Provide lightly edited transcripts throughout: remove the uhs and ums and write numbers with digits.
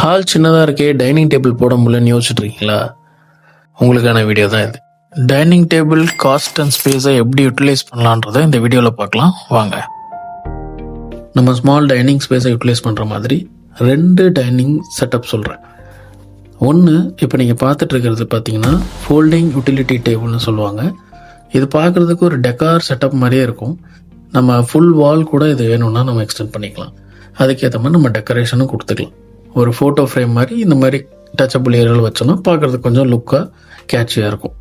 Hall சின்னதாக இருக்கே, dining table போட முடியலன்னு யோசிச்சுட்டு இருக்கீங்களா? உங்களுக்கான வீடியோ தான் இது. டைனிங் டேபிள் காஸ்ட் அண்ட் ஸ்பேஸை எப்படி யூட்டிலைஸ் பண்ணலான்றதை இந்த வீடியோவில் பார்க்கலாம் வாங்க. நம்ம ஸ்மால் டைனிங் ஸ்பேஸை யூட்டிலைஸ் பண்ணுற மாதிரி 2 டைனிங் செட்டப் சொல்கிறேன். ஒன்று, இப்போ நீங்கள் பார்த்துட்டு இருக்கிறது பார்த்தீங்கன்னா ஃபோல்டிங் யூட்டிலிட்டி டேபிள்னு சொல்லுவாங்க. இது பார்க்குறதுக்கு ஒரு டெக்கார் செட்டப் மாதிரியே இருக்கும். நம்ம ஃபுல் வால் கூட இது வேணும்னா நம்ம எக்ஸ்டெண்ட் பண்ணிக்கலாம். அதுக்கேற்ற மாதிரி நம்ம டெக்கரேஷனும் கொடுத்துக்கலாம். ஒரு ஃபோட்டோ ஃப்ரேம் மாதிரி இந்த மாதிரி டச்சபிள் ஏரியாவில் வச்சோன்னா பார்க்குறதுக்கு கொஞ்சம் லுக்காக கேட்சியாக இருக்கும்.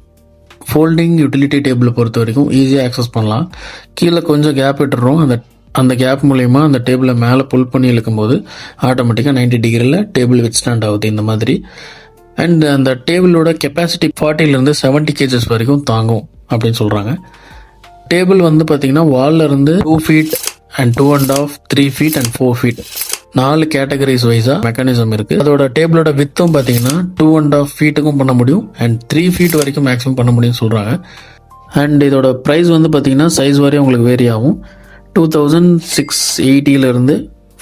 ஃபோல்டிங் யூட்டிலிட்டி டேபிளை பொறுத்த வரைக்கும் ஈஸியாக ஆக்சஸ் பண்ணலாம். கீழே கொஞ்சம் கேப் விட்டுறோம். அந்த கேப் மூலயமா அந்த டேபிளை மேலே புல் பண்ணி இழுக்கும்போது ஆட்டோமேட்டிக்காக 90 டிகிரியில் டேபிள் வித் ஸ்டாண்ட் ஆகுது இந்த மாதிரி. அண்ட் அந்த டேபிளோட கெப்பாசிட்டி 40 70 kgs வரைக்கும் தாங்கும் அப்படின்னு சொல்கிறாங்க. டேபிள் வந்து பார்த்திங்கன்னா வாலில் இருந்து 2 feet and 2.5, 3 feet and 4 feet 4 categories வைஸாக மெக்கானிசம் இருக்குது. அதோட டேபிளோட வித்தும் பார்த்தீங்கன்னா 2.5 feetக்கும் பண்ண முடியும் அண்ட் 3 feet வரைக்கும் மேக்ஸிமம் பண்ண முடியும்னு சொல்கிறாங்க. அண்ட் இதோட ப்ரைஸ் வந்து பார்த்தீங்கன்னா சைஸ் வரையும் உங்களுக்கு வேரி ஆகும். 2680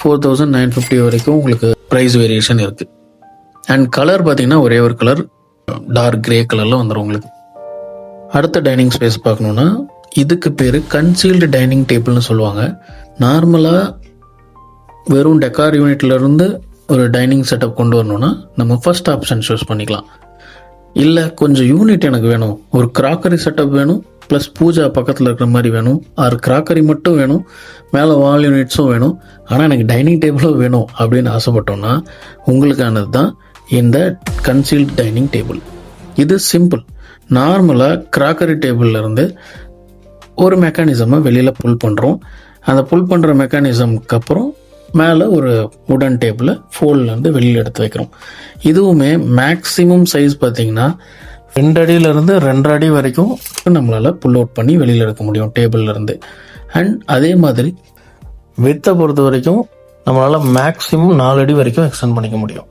4950 வரைக்கும் உங்களுக்கு ப்ரைஸ் வேரியேஷன் இருக்குது. அண்ட் கலர் பார்த்தீங்கன்னா ஒரே ஒரு கலர் டார்க் கிரே கலரில் வந்துடும் உங்களுக்கு. அடுத்த டைனிங் ஸ்பேஸ் பார்க்கணுன்னா இதுக்கு பேர் கன்சீல்டு டைனிங் டேபிள்னு சொல்லுவாங்க. நார்மலாக வெறும் டெக்கார் யூனிட்லேருந்து ஒரு டைனிங் செட்டப் கொண்டு வரணும்னா நம்ம ஃபர்ஸ்ட் ஆப்ஷன் சூஸ் பண்ணிக்கலாம். இல்லை கொஞ்சம் யூனிட் எனக்கு வேணும், ஒரு கிராக்கரி செட்டப் வேணும், ப்ளஸ் பூஜா பக்கத்தில் இருக்கிற மாதிரி வேணும், ஆறு கிராக்கரி மட்டும் வேணும், மேலே வால் யூனிட்ஸும் வேணும், ஆனால் எனக்கு டைனிங் டேபிளும் வேணும் அப்படின்னு ஆசைப்பட்டோன்னா உங்களுக்கானது தான் இந்த கன்சீல்டு டைனிங் டேபிள். இது சிம்பிள். நார்மலாக கிராக்கரி டேபிள்லேருந்து ஒரு மெக்கானிசமை வெளியில் புல் பண்ணுறோம். அந்த புல் பண்ணுற மெக்கானிசம்க்கு அப்புறம் மேலே ஒரு உடன் டேபிளை ஃபோல்ட்லேருந்து வெளியில் எடுத்து வைக்கிறோம். இதுவுமே மேக்ஸிமம் சைஸ் பார்த்திங்கன்னா 2 அடியிலேருந்து 2.5 அடி வரைக்கும் நம்மளால் புல் அவுட் பண்ணி வெளியில் எடுக்க முடியும் டேபிள்லேருந்து. அண்ட் அதே மாதிரி வித்தை பொறுத்த வரைக்கும் நம்மளால் மேக்ஸிமம் 4 அடி வரைக்கும் எக்ஸ்டெண்ட் பண்ணிக்க முடியும்.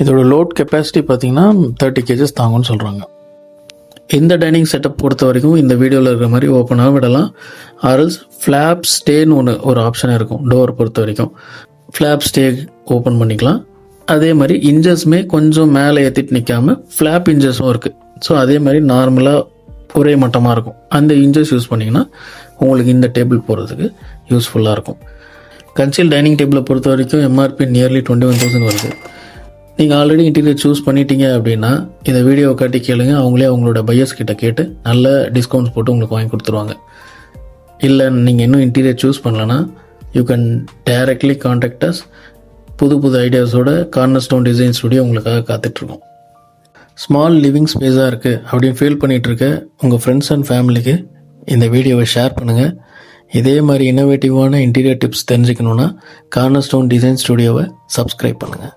இதோட லோட் கெப்பாசிட்டி பார்த்திங்கன்னா 30 kgs தாங்கும்னு சொல்கிறாங்க. இந்த டைனிங் செட்டப் பொறுத்த வரைக்கும் இந்த வீடியோவில் இருக்கிற மாதிரி ஓப்பனாக விடலாம். ஆர்எல்ஸ் ஃப்ளாப் ஸ்டேன்னு ஒரு ஆப்ஷன் இருக்கும். டோர் பொறுத்த வரைக்கும் ஃப்ளாப் ஸ்டே ஓப்பன் பண்ணிக்கலாம். அதே மாதிரி இன்ஜஸ்மே கொஞ்சம் மேலே ஏற்றிட்டு நிற்காமல் ஃப்ளாப் இன்ஜஸும் இருக்குது. ஸோ அதே மாதிரி நார்மலாக ஒரே மட்டமாக இருக்கும். அந்த இன்ஜஸ் யூஸ் பண்ணிங்கன்னா உங்களுக்கு இந்த டேபிள் போகிறதுக்கு யூஸ்ஃபுல்லாக இருக்கும். கன்சீல் டைனிங் டேபிளை பொறுத்த வரைக்கும் எம்ஆர்பி நியர்லி 21,000 வருது. நீங்கள் ஆல்ரெடி இன்டீரியர் சூஸ் பண்ணிட்டீங்க அப்படின்னா இந்த வீடியோவை காட்டி கேளுங்க. அவங்களே அவங்களோட பையர்ஸ் கிட்ட கேட்டு நல்ல டிஸ்கவுண்ட்ஸ் போட்டு உங்களுக்கு வாங்கி கொடுத்துருவாங்க. இல்லை நீங்கள் இன்னும் இன்டீரியர் சூஸ் பண்ணலன்னா you can directly contact as. புது ஐடியாஸோட கார்னர் ஸ்டோன் டிசைன் ஸ்டுடியோ உங்களுக்காக காத்துட்ருக்கோம். ஸ்மால் லிவிங் ஸ்பேஸாக இருக்குது அப்படின்னு ஃபீல் பண்ணிகிட்ருக்க உங்கள் ஃப்ரெண்ட்ஸ் அண்ட் ஃபேமிலிக்கு இந்த வீடியோவை ஷேர் பண்ணுங்கள். இதே மாதிரி இன்னோவேட்டிவான இன்டீரியர் டிப்ஸ் தெரிஞ்சுக்கணுன்னா கார்னர் ஸ்டோன் டிசைன் ஸ்டுடியோவை சப்ஸ்கிரைப் பண்ணுங்கள்.